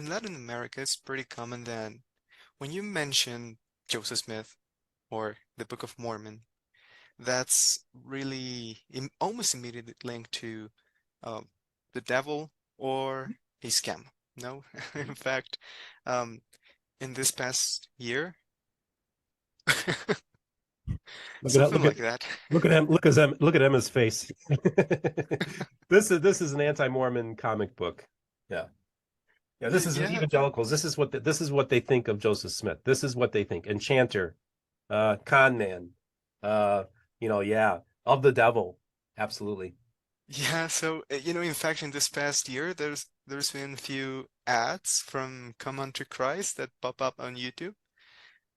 in Latin America, it's pretty common that when you mention Joseph Smith or the Book of Mormon, that's really almost immediately linked to um, the devil or a scam. No, in fact, um, in this past year, Look at something look at like that. look at him. Look at Emma's face. This is an anti-Mormon comic book. Yeah. Yeah, this is Yeah, evangelicals. This is what they think of Joseph Smith. This is what they think. Enchanter, con man, uh, yeah, of the devil. Absolutely. yeah. So, in fact, in this past year, there's been a few ads from Come Unto Christ that pop up on YouTube.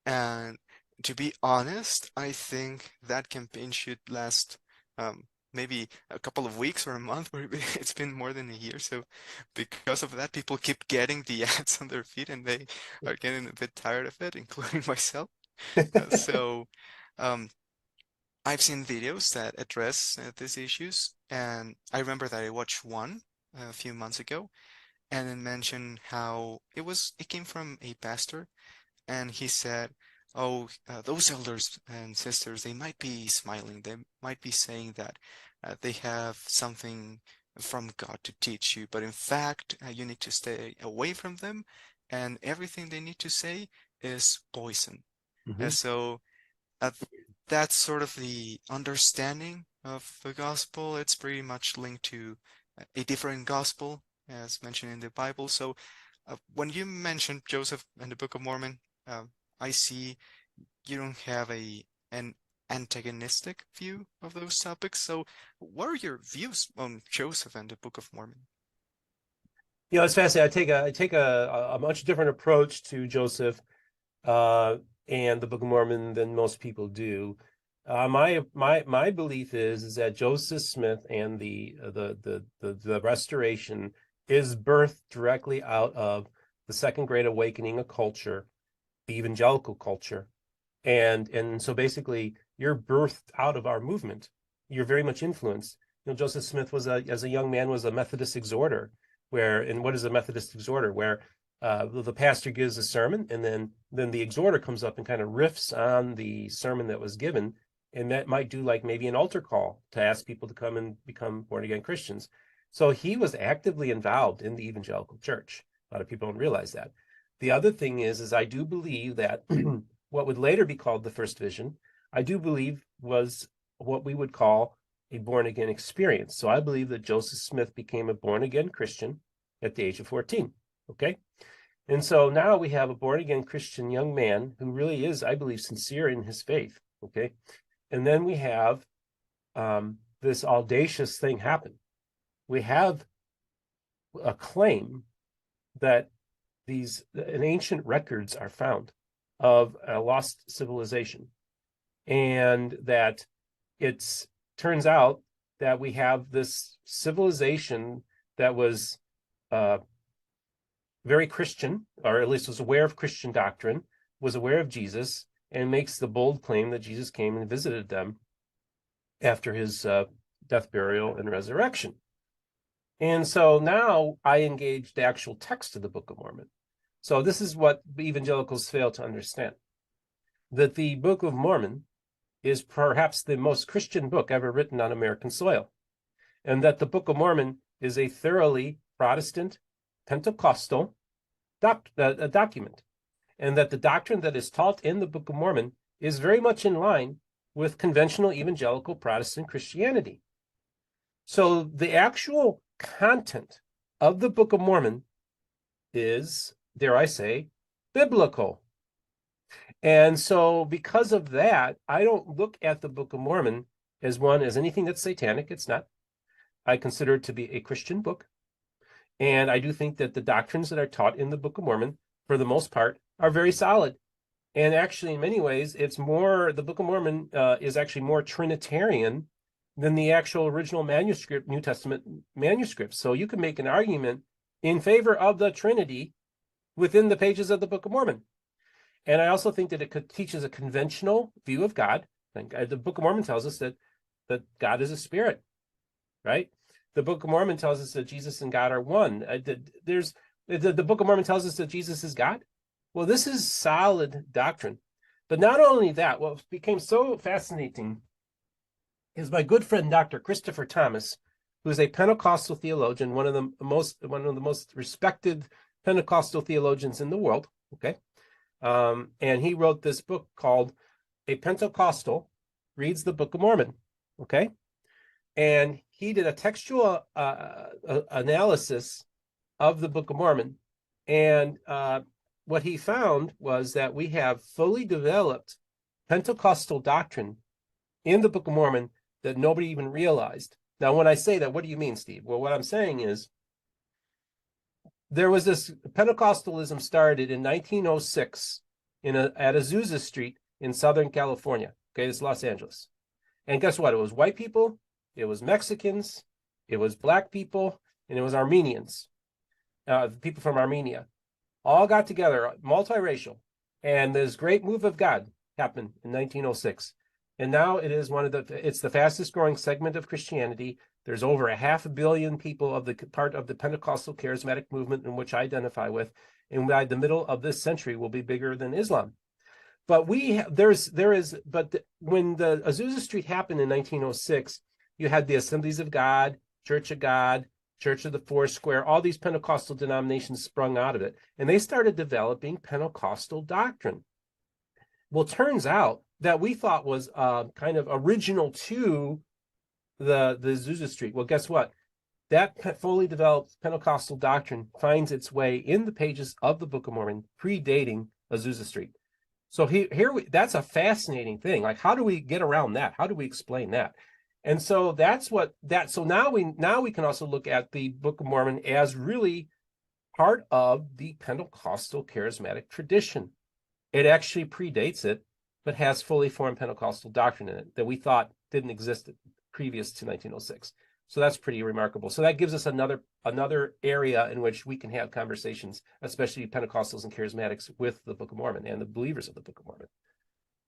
And to be honest, I think that campaign should last maybe a couple of weeks or a month, or it's been more than a year. So because of that, people keep getting the ads on their feed and they are getting a bit tired of it, including myself. So um, I've seen videos that address these issues, and I remember that I watched one a few months ago, and it mentioned how it came from a pastor and he said, "Oh, those elders and sisters, they might be smiling. They might be saying that they have something from God to teach you, but in fact, you need to stay away from them, and everything they need to say is poison." Mhm. And so uh, that's sort of the understanding of the gospel. It's pretty much linked to a different gospel, as mentioned in the Bible. So when you mentioned Joseph and the Book of Mormon, uh, I see you don't have an antagonistic view of those topics. So, what are your views on Joseph and the Book of Mormon? It's fascinating. I take a much different approach to Joseph uh, and the Book of Mormon than most people do. My belief is that Joseph Smith and the Restoration is birthed directly out of the Second Great Awakening of culture, the evangelical culture, and so basically you're birthed out of our movement. You're very much influenced. Joseph Smith as a young man was a Methodist exhorter, and what is a Methodist exhorter? Where the pastor gives a sermon, and then the exhorter comes up and kind of riffs on the sermon that was given, and that might do like maybe an altar call to ask people to come and become born again Christians. So he was actively involved in the evangelical church. A lot of people don't realize that. The other thing is I do believe that what would later be called the first vision, I do believe was what we would call a born again experience. So I believe that Joseph Smith became a born again Christian at the age of 14. Okay. And so now we have a born again Christian young man who really is, I believe, sincere in his faith. Okay. And then we have this audacious thing happen. We have a claim that these ancient records are found of a lost civilization, and that it turns out that we have this civilization that was uh, very Christian, or at least was aware of Christian doctrine, was aware of Jesus, and makes the bold claim that Jesus came and visited them after his death, burial, and resurrection. And so now I engage the actual text of the Book of Mormon. So this is what evangelicals fail to understand, that the Book of Mormon is perhaps the most Christian book ever written on American soil, and that the Book of Mormon is a thoroughly Protestant, Pentecostal document, and that the doctrine that is taught in the Book of Mormon is very much in line with conventional evangelical Protestant Christianity. So the actual content of the Book of Mormon is, dare I say, biblical. And so because of that, I don't look at the Book of Mormon as anything that's satanic. It's not. I consider it to be a Christian book. And I do think that the doctrines that are taught in the Book of Mormon, for the most part, are very solid. And actually, in many ways, the Book of Mormon is actually more Trinitarian than the actual original manuscript, New Testament manuscript. So you can make an argument in favor of the Trinity within the pages of the Book of Mormon. And I also think that it teaches a conventional view of God. The Book of Mormon tells us that God is a spirit, right? The Book of Mormon tells us that Jesus and God are one. The Book of Mormon tells us that Jesus is God. Well, this is solid doctrine. But not only that, what became so fascinating is my good friend Dr. Christopher Thomas, who's a Pentecostal theologian, one of the most respected Pentecostal theologians in the world. Okay, and he wrote this book called "A Pentecostal Reads the Book of Mormon." Okay, and he did a textual analysis of the Book of Mormon, and what he found was that we have fully developed Pentecostal doctrine in the Book of Mormon that nobody even realized. Now, when I say that, what do you mean, Steve? Well, what I'm saying is there was this Pentecostalism started in 1906 at Azusa Street in Southern California. Okay, this is Los Angeles. And guess what? It was white people, it was Mexicans, it was black people, and it was Armenians, people from Armenia. All got together, multiracial. And this great move of God happened in 1906. And now it's the fastest growing segment of Christianity. There's over 500 million people of the part of the Pentecostal charismatic movement in which I identify with. And by the middle of this century will be bigger than Islam. But when the Azusa Street happened in 1906, you had the Assemblies of God, Church of God, Church of the Foursquare, all these Pentecostal denominations sprung out of it. And they started developing Pentecostal doctrine. Well, turns out that we thought was kind of original to the Azusa Street. Well, guess what? That fully developed Pentecostal doctrine finds its way in the pages of the Book of Mormon, predating Azusa Street. So that's a fascinating thing. Like, how do we get around that? How do we explain that? And so so now we can also look at the Book of Mormon as really part of the Pentecostal charismatic tradition. It actually predates it, but has fully formed Pentecostal doctrine in it that we thought didn't exist previous to 1906. So that's pretty remarkable. So that gives us another area in which we can have conversations, especially Pentecostals and charismatics, with the Book of Mormon and the believers of the Book of Mormon.